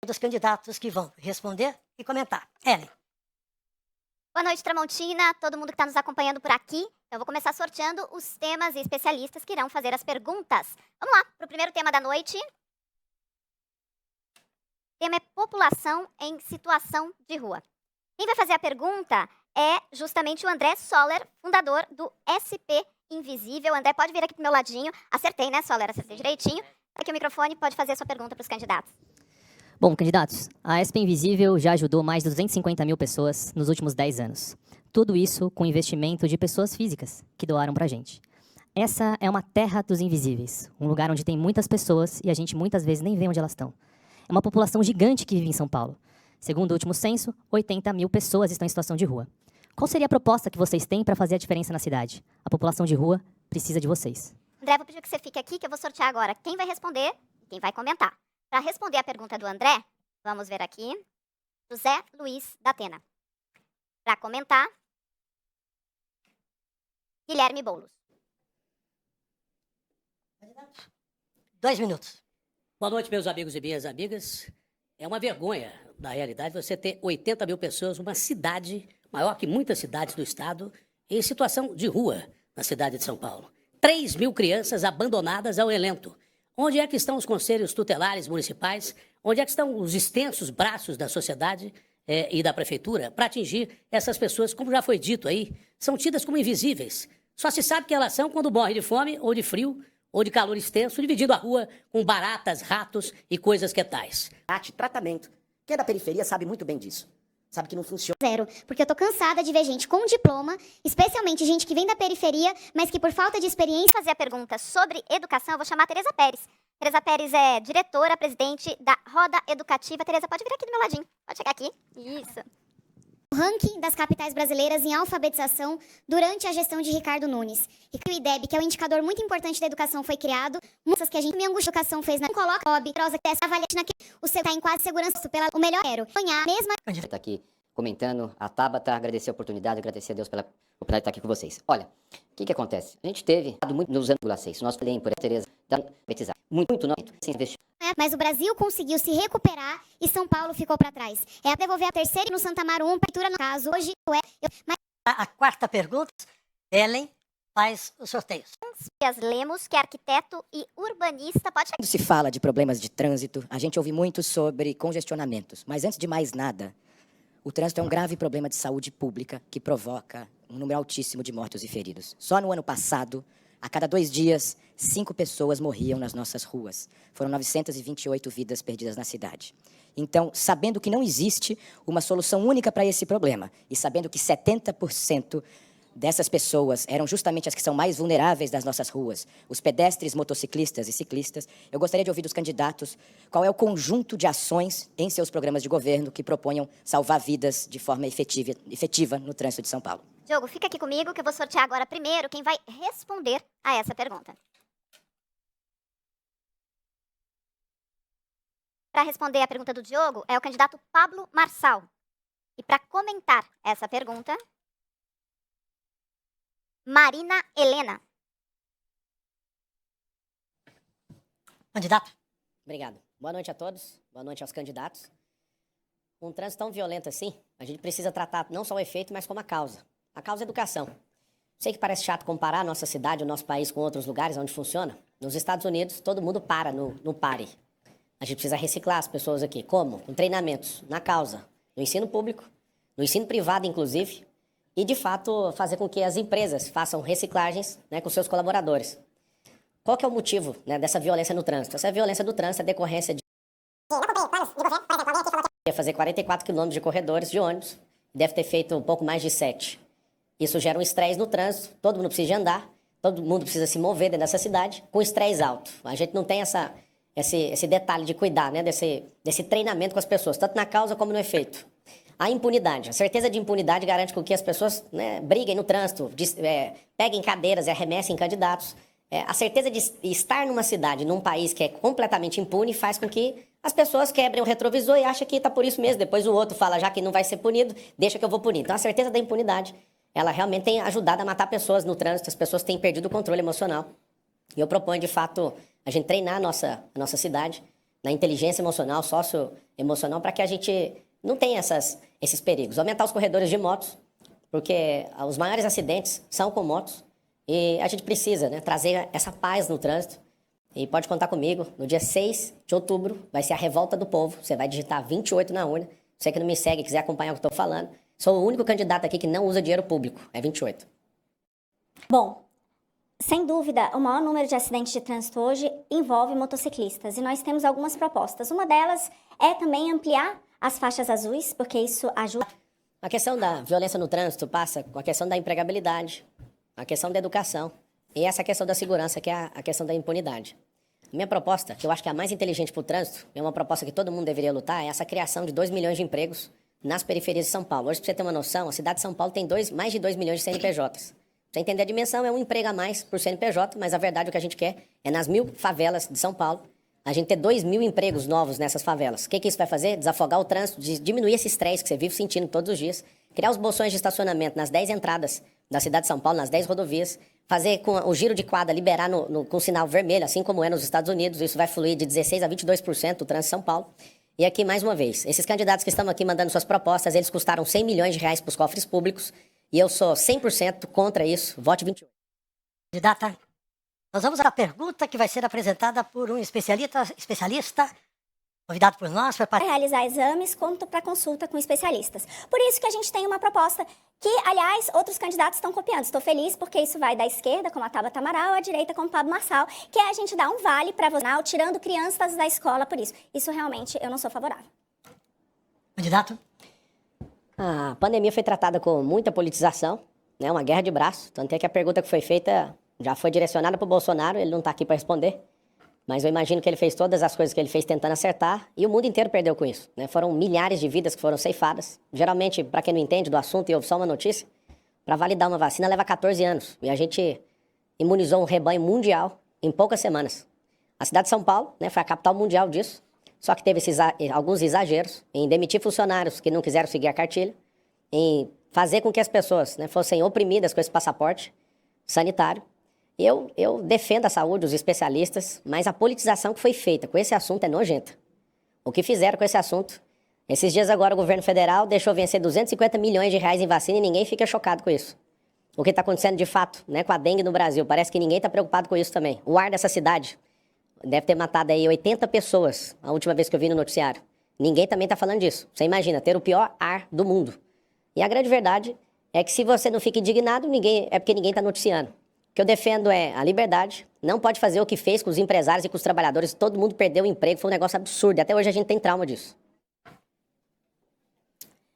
Dos candidatos que vão responder e comentar. Ellen. Boa noite, Tramontina, todo mundo que está nos acompanhando por aqui. Eu vou começar sorteando os temas e especialistas que irão fazer as perguntas. Vamos lá, para o primeiro tema da noite. O tema é população em situação de rua. Quem vai fazer a pergunta é justamente o André Soller, fundador do SP Invisível. André, pode vir aqui pro meu ladinho. Acertei, né, Soller? Acertei direitinho. Aqui o microfone, pode fazer a sua pergunta para os candidatos. Bom, candidatos, a SP Invisível já ajudou mais de 250 mil pessoas nos últimos 10 anos. Tudo isso com investimento de pessoas físicas que doaram pra gente. Essa é uma terra dos invisíveis, um lugar onde tem muitas pessoas e a gente muitas vezes nem vê onde elas estão. É uma população gigante que vive em São Paulo. Segundo o último censo, 80 mil pessoas estão em situação de rua. Qual seria a proposta que vocês têm para fazer a diferença na cidade? A população de rua precisa de vocês. André, vou pedir que você fique aqui, que eu vou sortear agora quem vai responder e quem vai comentar. Para responder a pergunta do André, vamos ver aqui, José Luiz da Atena. Para comentar, Guilherme Boulos. 2 minutos. Boa noite, meus amigos e minhas amigas. É uma vergonha, na realidade, você ter 80 mil pessoas, uma cidade maior que muitas cidades do estado, em situação de rua na cidade de São Paulo. 3 mil crianças abandonadas ao relento. Onde é que estão os conselhos tutelares municipais? Onde é que estão os extensos braços da sociedade e da prefeitura para atingir essas pessoas, como já foi dito aí, são tidas como invisíveis. Só se sabe que elas são quando morrem de fome ou de frio ou de calor extenso, dividindo a rua com baratas, ratos e coisas que tais. Tratamento. Quem é da periferia sabe muito bem disso. Sabe que não funciona. Zero, porque eu tô cansada de ver gente com diploma, especialmente gente que vem da periferia, mas que por falta de experiência... Fazer a pergunta sobre educação, eu vou chamar a Tereza Pérez. Tereza Pérez é diretora, presidente da Roda Educativa. Tereza, pode vir aqui do meu ladinho. Pode chegar aqui. Isso. O ranking das capitais brasileiras em alfabetização durante a gestão de Ricardo Nunes. E o IDEB, que é um indicador muito importante da educação, foi criado. Muitas que a gente, minha angústia educação fez, não coloca OB, prosa, que essa avaliação aqui, o seu tá em quase segurança pela o melhor era. Sonhar mesma. Está aqui comentando, a Tabata, agradecer a oportunidade, agradecer a Deus pela oportunidade de estar aqui com vocês. Olha, o que acontece? A gente teve muito nos anos 6, nós falei por Tereza, da alfabetizar. Muito não, sem investir. Mas o Brasil conseguiu se recuperar e São Paulo ficou para trás. É devolver a terceira no Santa Maru, prefeitura no caso. Hoje mas... A quarta pergunta, Ellen faz os sorteios. Dias Lemos, que é arquiteto e urbanista, pode chegar. Quando se fala de problemas de trânsito, a gente ouve muito sobre congestionamentos. Mas antes de mais nada, o trânsito é um grave problema de saúde pública que provoca um número altíssimo de mortos e feridos. Só no ano passado, a cada 2 dias, 5 pessoas morriam nas nossas ruas. Foram 928 vidas perdidas na cidade. Então, sabendo que não existe uma solução única para esse problema, e sabendo que 70% dessas pessoas eram justamente as que são mais vulneráveis das nossas ruas, os pedestres, motociclistas e ciclistas, eu gostaria de ouvir dos candidatos qual é o conjunto de ações em seus programas de governo que proponham salvar vidas de forma efetiva no trânsito de São Paulo. Diogo, fica aqui comigo que eu vou sortear agora primeiro quem vai responder a essa pergunta. Para responder a pergunta do Diogo é o candidato Pablo Marçal. E para comentar essa pergunta, Marina Helena. Candidato. Obrigado. Boa noite a todos, boa noite aos candidatos. Um trânsito tão violento assim, a gente precisa tratar não só o efeito, mas como a causa. A causa é educação. Sei que parece chato comparar a nossa cidade, o nosso país com outros lugares onde funciona. Nos Estados Unidos, todo mundo para no pare. A gente precisa reciclar as pessoas aqui. Como? Com treinamentos, na causa, no ensino público, no ensino privado, inclusive, e, de fato, fazer com que as empresas façam reciclagens, né, com seus colaboradores. Qual que é o motivo, né, dessa violência no trânsito? Essa violência do trânsito é decorrência de... Ia fazer 44 quilômetros de corredores de ônibus, deve ter feito um pouco mais de 7. Isso gera um estresse no trânsito, todo mundo precisa andar, todo mundo precisa se mover dentro dessa cidade, com estresse alto. A gente não tem esse detalhe de cuidar, né, desse treinamento com as pessoas, tanto na causa como no efeito. A impunidade, a certeza de impunidade garante com que as pessoas, né, briguem no trânsito, peguem cadeiras e arremessem candidatos. A certeza de estar numa cidade, num país que é completamente impune, faz com que as pessoas quebrem o retrovisor e achem que está por isso mesmo. Depois o outro fala, já que não vai ser punido, deixa que eu vou punir. Então a certeza da impunidade, ela realmente tem ajudado a matar pessoas no trânsito, as pessoas têm perdido o controle emocional. E eu proponho, de fato, a gente treinar a nossa cidade na inteligência emocional, socioemocional, para que a gente não tenha esses perigos. Aumentar os corredores de motos, porque os maiores acidentes são com motos e a gente precisa, né, trazer essa paz no trânsito. E pode contar comigo, no dia 6 de outubro vai ser a Revolta do Povo. Você vai digitar 28 na urna. Você que não me segue, quiser acompanhar o que eu estou falando, sou o único candidato aqui que não usa dinheiro público, é 28. Bom, sem dúvida, o maior número de acidentes de trânsito hoje envolve motociclistas e nós temos algumas propostas. Uma delas é também ampliar as faixas azuis, porque isso ajuda. A questão da violência no trânsito passa com a questão da empregabilidade, a questão da educação e essa questão da segurança, que é a questão da impunidade. Minha proposta, que eu acho que é a mais inteligente para o trânsito, é uma proposta que todo mundo deveria lutar, é essa criação de 2 milhões de empregos nas periferias de São Paulo. Hoje, para você ter uma noção, a cidade de São Paulo tem mais de 2 milhões de CNPJs. Pra você entender a dimensão, é um emprego a mais por CNPJ, mas a verdade o que a gente quer é nas 1000 favelas de São Paulo, a gente ter 2.000 empregos novos nessas favelas. O que isso vai fazer? Desafogar o trânsito, diminuir esse estresse que você vive sentindo todos os dias, criar os bolsões de estacionamento nas 10 entradas da cidade de São Paulo, nas 10 rodovias, fazer com o giro de quadra, liberar com sinal vermelho, assim como é nos Estados Unidos. Isso vai fluir de 16% a 22% o trânsito de São Paulo. E aqui, mais uma vez, esses candidatos que estão aqui mandando suas propostas, eles custaram 100 milhões de reais para os cofres públicos, e eu sou 100% contra isso. Vote 28. Candidata, nós vamos à pergunta que vai ser apresentada por um especialista convidado por nós para Para realizar exames quanto para consulta com especialistas. Por isso que a gente tem uma proposta que, aliás, outros candidatos estão copiando. Estou feliz porque isso vai da esquerda, como a Tabata Amaral, à direita, como o Pablo Marçal, que é a gente dar um vale para você, tirando crianças da escola por isso. Isso realmente eu não sou favorável. Candidato? A pandemia foi tratada com muita politização, né, uma guerra de braço. Tanto é que a pergunta que foi feita já foi direcionada para o Bolsonaro, ele não está aqui para responder. Mas eu imagino que ele fez todas as coisas que ele fez tentando acertar e o mundo inteiro perdeu com isso, né? Foram milhares de vidas que foram ceifadas. Geralmente, para quem não entende do assunto e ouve só uma notícia, para validar uma vacina leva 14 anos. E a gente imunizou um rebanho mundial em poucas semanas. A cidade de São Paulo, né, foi a capital mundial disso. Só que teve alguns exageros em demitir funcionários que não quiseram seguir a cartilha, em fazer com que as pessoas, né, fossem oprimidas com esse passaporte sanitário. Eu defendo a saúde, os especialistas, mas a politização que foi feita com esse assunto é nojenta. O que fizeram com esse assunto? Esses dias agora o governo federal deixou vencer 250 milhões de reais em vacina e ninguém fica chocado com isso. O que está acontecendo de fato, né, com a dengue no Brasil, parece que ninguém está preocupado com isso também. O ar dessa cidade deve ter matado aí 80 pessoas, a última vez que eu vi no noticiário. Ninguém também está falando disso. Você imagina, ter o pior ar do mundo. E a grande verdade é que se você não fica indignado, é porque ninguém está noticiando. O que eu defendo é a liberdade, não pode fazer o que fez com os empresários e com os trabalhadores, todo mundo perdeu o emprego, foi um negócio absurdo, até hoje a gente tem trauma disso.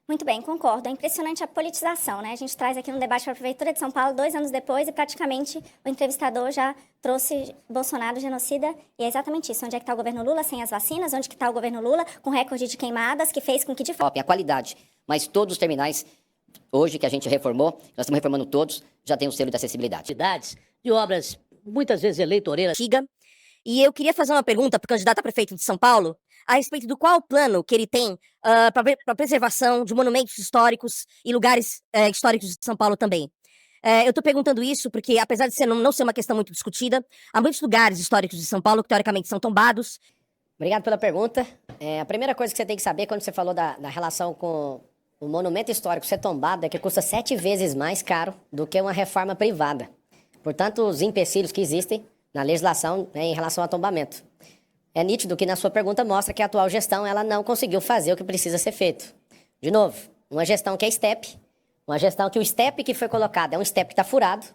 Muito bem, concordo. É impressionante a politização, né? A gente traz aqui no debate para a Prefeitura de São Paulo 2 anos depois e praticamente o entrevistador já trouxe Bolsonaro genocida. E é exatamente isso. Onde é que está o governo Lula sem as vacinas? Onde que está o governo Lula com recorde de queimadas que fez com que de fato... A qualidade, mas todos os terminais, hoje que a gente reformou, nós estamos reformando todos, já tem o selo de acessibilidade. Cidades de obras muitas vezes eleitoreiras. E eu queria fazer uma pergunta para o candidato a prefeito de São Paulo a respeito do qual plano que ele tem para a preservação de monumentos históricos e lugares históricos de São Paulo também. Eu estou perguntando isso porque, apesar de não ser uma questão muito discutida, há muitos lugares históricos de São Paulo que, teoricamente, são tombados. Obrigado pela pergunta. A primeira coisa que você tem que saber quando você falou da relação com o monumento histórico ser tombado é que custa 7 vezes mais caro do que uma reforma privada. Portanto, os empecilhos que existem na legislação, né, em relação ao tombamento. É nítido que na sua pergunta mostra que a atual gestão ela não conseguiu fazer o que precisa ser feito. De novo, uma gestão que é STEP, uma gestão que o STEP que foi colocado é um STEP que está furado.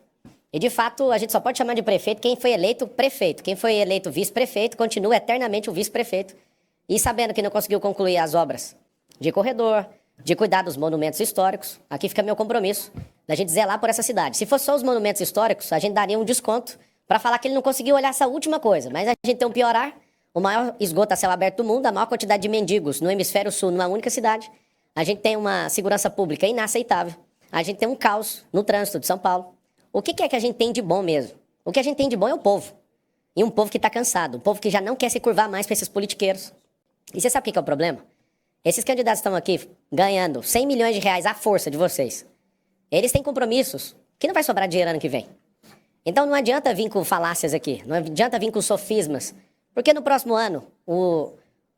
E, de fato, a gente só pode chamar de prefeito quem foi eleito prefeito. Quem foi eleito vice-prefeito continua eternamente o vice-prefeito. E sabendo que não conseguiu concluir as obras de corredor, de cuidar dos monumentos históricos, aqui fica meu compromisso da gente zelar por essa cidade. Se fosse só os monumentos históricos, a gente daria um desconto para falar que ele não conseguiu olhar essa última coisa. Mas a gente tem um piorar, o maior esgoto a céu aberto do mundo, a maior quantidade de mendigos no hemisfério sul, numa única cidade. A gente tem uma segurança pública inaceitável. A gente tem um caos no trânsito de São Paulo. O que é que a gente tem de bom mesmo? O que a gente tem de bom é o povo. E um povo que está cansado, um povo que já não quer se curvar mais para esses politiqueiros. E você sabe o que é o problema? Esses candidatos estão aqui ganhando 100 milhões de reais à força de vocês. Eles têm compromissos que não vai sobrar dinheiro ano que vem. Então não adianta vir com falácias aqui, não adianta vir com sofismas, porque no próximo ano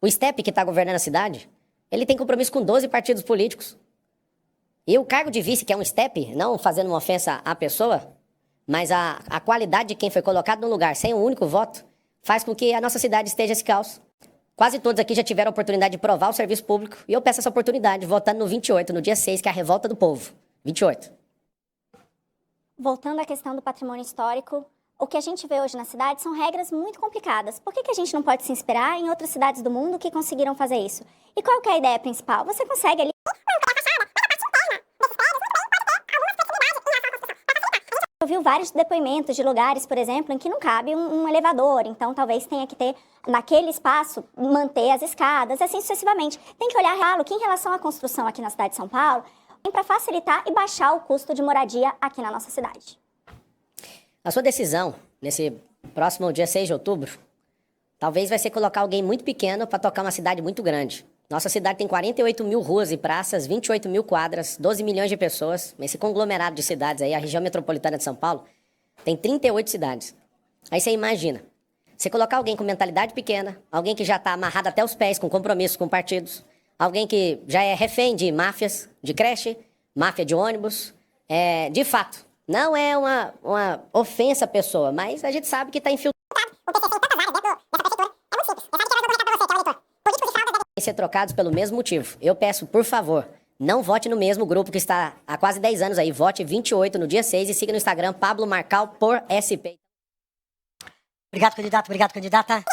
O STEP, que está governando a cidade, ele tem compromisso com 12 partidos políticos. E o cargo de vice, que é um STEP, não fazendo uma ofensa à pessoa, mas a qualidade de quem foi colocado no lugar sem um único voto, faz com que a nossa cidade esteja esse caos. Quase todos aqui já tiveram a oportunidade de provar o serviço público, e eu peço essa oportunidade, votando no 28, no dia 6, que é a revolta do povo. 28. Voltando à questão do patrimônio histórico, o que a gente vê hoje na cidade são regras muito complicadas. Por que a gente não pode se inspirar em outras cidades do mundo que conseguiram fazer isso? E qual que é a ideia principal? Você consegue ali... ouviu vários depoimentos de lugares, por exemplo, em que não cabe um elevador, então talvez tenha que ter, naquele espaço, manter as escadas, assim sucessivamente. Tem que olhar que em relação à construção aqui na cidade de São Paulo, para facilitar e baixar o custo de moradia aqui na nossa cidade. A sua decisão, nesse próximo dia 6 de outubro, talvez vai ser colocar alguém muito pequeno para tocar uma cidade muito grande. Nossa cidade tem 48 mil ruas e praças, 28 mil quadras, 12 milhões de pessoas. Esse conglomerado de cidades aí, a região metropolitana de São Paulo, tem 38 cidades. Aí você imagina, você colocar alguém com mentalidade pequena, alguém que já está amarrado até os pés com compromissos com partidos, alguém que já é refém de máfias, de creche, máfia de ônibus, de fato, não é uma ofensa à pessoa, mas a gente sabe que está infiltrado. Ser trocados pelo mesmo motivo. Eu peço, por favor, não vote no mesmo grupo que está há quase 10 anos aí. Vote 28 no dia 6 e siga no Instagram Pablo Marcal por SP. Obrigado, candidato. Obrigado, candidata.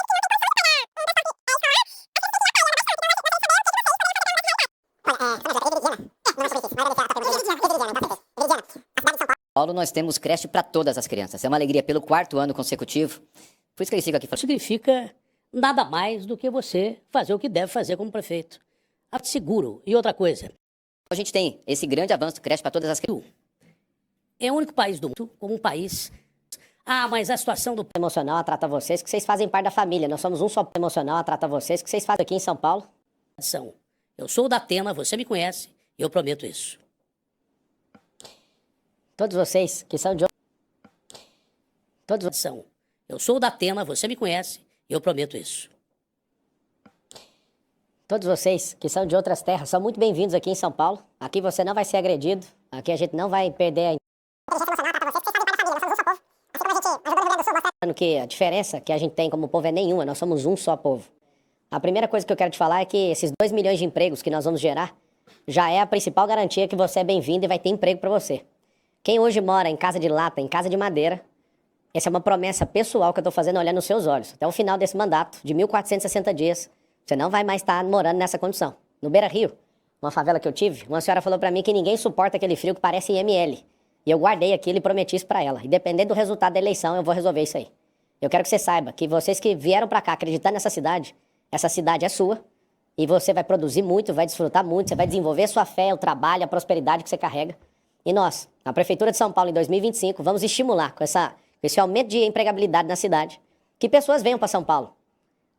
Paulo, nós temos creche para todas as crianças. É uma alegria pelo 4º ano consecutivo. Por isso que eles ficam aqui falando. Significa nada mais do que você fazer o que deve fazer como prefeito. Seguro. E outra coisa. A gente tem esse grande avanço do creche para todas as crianças. É o único país do mundo como um país. Mas a situação do emocional a trata vocês, que vocês fazem parte da família. Nós somos um só emocional a trata vocês, que vocês fazem aqui em São Paulo. Eu sou da Atena, você me conhece, e eu prometo isso. Todos vocês que são de... Eu sou da Atena, você me conhece, e eu prometo isso. Todos vocês que são de outras terras são muito bem-vindos aqui em São Paulo. Aqui você não vai ser agredido. Aqui a gente não vai perder que a diferença que a gente tem como povo é nenhuma. Nós somos um só povo. A primeira coisa que eu quero te falar é que esses 2 milhões de empregos que nós vamos gerar já é a principal garantia que você é bem-vindo e vai ter emprego para você. Quem hoje mora em casa de lata, em casa de madeira, essa é uma promessa pessoal que eu estou fazendo olhando nos seus olhos. Até o final desse mandato, de 1.460 dias, você não vai mais estar morando nessa condição. No Beira Rio, uma favela que eu tive, uma senhora falou para mim que ninguém suporta aquele frio que parece IML. E eu guardei aquilo e prometi isso para ela. E dependendo do resultado da eleição, eu vou resolver isso aí. Eu quero que você saiba que vocês que vieram para cá acreditando nessa cidade é sua. E você vai produzir muito, vai desfrutar muito, você vai desenvolver a sua fé, o trabalho, a prosperidade que você carrega. E nós, a Prefeitura de São Paulo, em 2025, vamos estimular com esse aumento de empregabilidade na cidade, que pessoas venham para São Paulo.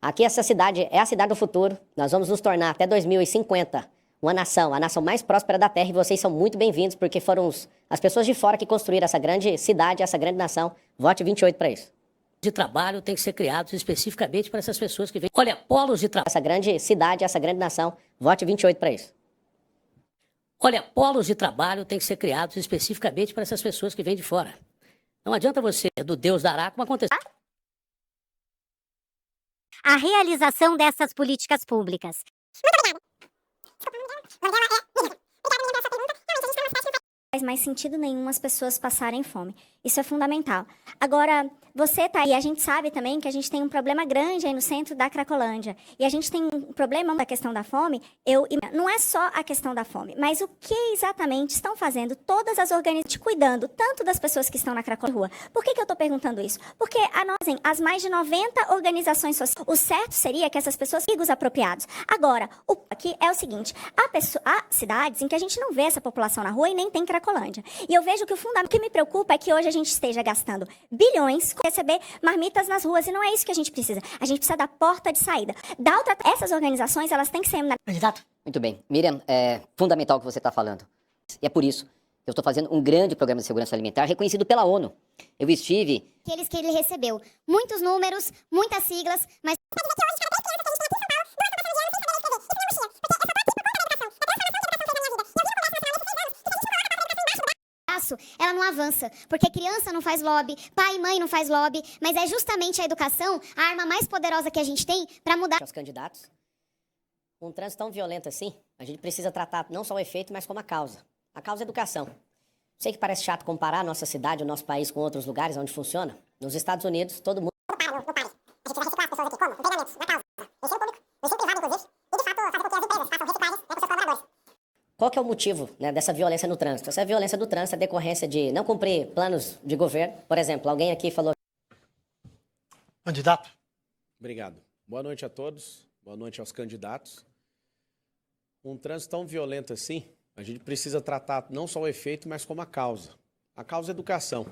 Aqui essa cidade é a cidade do futuro. Nós vamos nos tornar até 2050 a nação mais próspera da Terra, e vocês são muito bem-vindos, porque foram as pessoas de fora que construíram essa grande cidade, essa grande nação. Vote 28 para isso. De trabalho tem que ser criados especificamente para essas pessoas que vêm. Olha, polos de trabalho. Essa grande cidade, essa grande nação. Vote 28 para isso. Olha, polos de trabalho tem que ser criados especificamente para essas pessoas que vêm de fora. Não adianta você, do Deus dará, como aconteceu. A realização dessas políticas públicas. Não faz mais sentido nenhum as pessoas passarem fome. Isso é fundamental. Agora, você tá aí, a gente sabe também que a gente tem um problema grande aí no centro da Cracolândia. E a gente tem um problema da questão da fome. Não é só a questão da fome, mas o que exatamente estão fazendo todas as organizações cuidando tanto das pessoas que estão na Cracolândia. Por que eu estou perguntando isso? Porque as mais de 90 organizações sociais, o certo seria que essas pessoas tenham os apropriados. Agora, aqui é o seguinte, há cidades em que a gente não vê essa população na rua e nem tem Cracolândia. E eu vejo que o que me preocupa é que hoje a gente esteja gastando bilhões para receber marmitas nas ruas, e não é isso que a gente precisa. A gente precisa da porta de saída. Essas organizações, elas têm que ser... Candidato. Muito bem. Miriam, é fundamental o que você está falando. E é por isso que eu estou fazendo um grande programa de segurança alimentar reconhecido pela ONU. Eu estive... Aqueles que ele recebeu. Muitos números, muitas siglas, mas... não avança, porque criança não faz lobby, pai e mãe não faz lobby, mas é justamente a educação a arma mais poderosa que a gente tem para mudar. Os candidatos, um trânsito tão violento assim, a gente precisa tratar não só o efeito, mas como a causa. A causa é a educação. Sei que parece chato comparar a nossa cidade, o nosso país com outros lugares onde funciona. Nos Estados Unidos, todo mundo... A gente vai reciclar as pessoas aqui como? Com treinamentos, na causa. No ensino público, no ensino privado, inclusive. E, de fato, fazer com que as empresas façam reciclagens com seus colaboradores. Qual que é o motivo, né, dessa violência no trânsito? Essa violência do trânsito é decorrência de não cumprir planos de governo. Por exemplo, alguém aqui falou... Candidato. Obrigado. Boa noite a todos. Boa noite aos candidatos. Um trânsito tão violento assim, a gente precisa tratar não só o efeito, mas como a causa. A causa é a educação.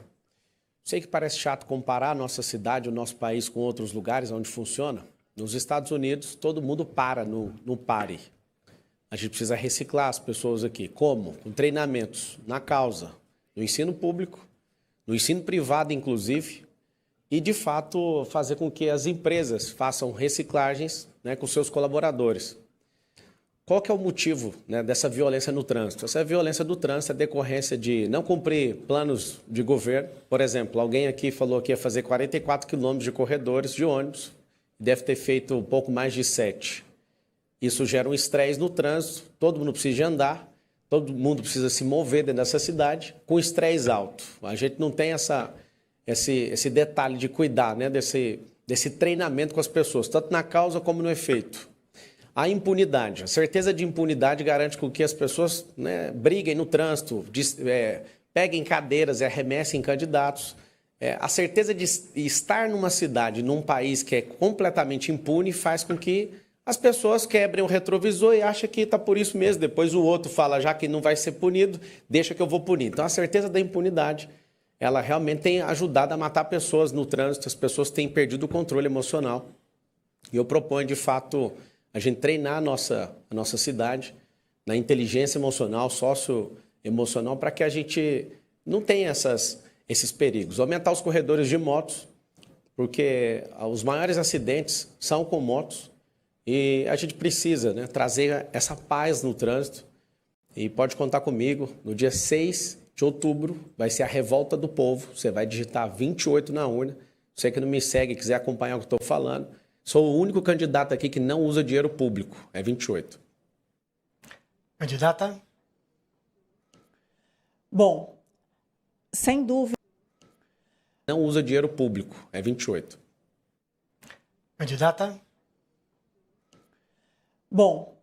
Sei que parece chato comparar a nossa cidade, o nosso país com outros lugares onde funciona. Nos Estados Unidos, todo mundo para no pare. A gente precisa reciclar as pessoas aqui. Como? Com treinamentos na causa, no ensino público, no ensino privado, inclusive, e, de fato, fazer com que as empresas façam reciclagens, né, com seus colaboradores. Qual que é o motivo, né, dessa violência no trânsito? Essa violência do trânsito é decorrência de não cumprir planos de governo. Por exemplo, alguém aqui falou que ia fazer 44 quilômetros de corredores de ônibus, deve ter feito um pouco mais de 7. Isso gera um estresse no trânsito, todo mundo precisa andar, todo mundo precisa se mover dentro dessa cidade com estresse alto. A gente não tem esse detalhe de cuidar, né, desse treinamento com as pessoas, tanto na causa como no efeito. A impunidade, a certeza de impunidade garante com que as pessoas, né, briguem no trânsito, peguem cadeiras e arremessem candidatos. A certeza de estar numa cidade, num país que é completamente impune, faz com que as pessoas quebrem o retrovisor e acham que está por isso mesmo. Depois o outro fala, já que não vai ser punido, deixa que eu vou punir. Então a certeza da impunidade, ela realmente tem ajudado a matar pessoas no trânsito, as pessoas têm perdido o controle emocional. E eu proponho, de fato, a gente treinar a nossa cidade na inteligência emocional, socioemocional, para que a gente não tenha esses perigos. Aumentar os corredores de motos, porque os maiores acidentes são com motos e a gente precisa, né, trazer essa paz no trânsito. E pode contar comigo, no dia 6 de outubro vai ser a revolta do povo, você vai digitar 28 na urna. Você que não me segue e quiser acompanhar o que estou falando, sou o único candidato aqui que não usa dinheiro público, é 28. Candidata? Bom, sem dúvida. Não usa dinheiro público, é 28. Candidata? Bom,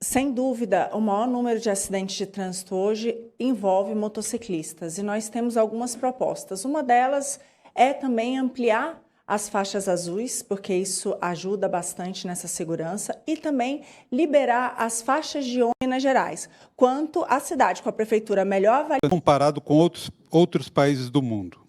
sem dúvida, o maior número de acidentes de trânsito hoje envolve motociclistas e nós temos algumas propostas. Uma delas é também ampliar as faixas azuis, porque isso ajuda bastante nessa segurança, e também liberar as faixas de ônibus em Minas Gerais. Quanto à cidade com a prefeitura melhor avaliada... Comparado com outros países do mundo.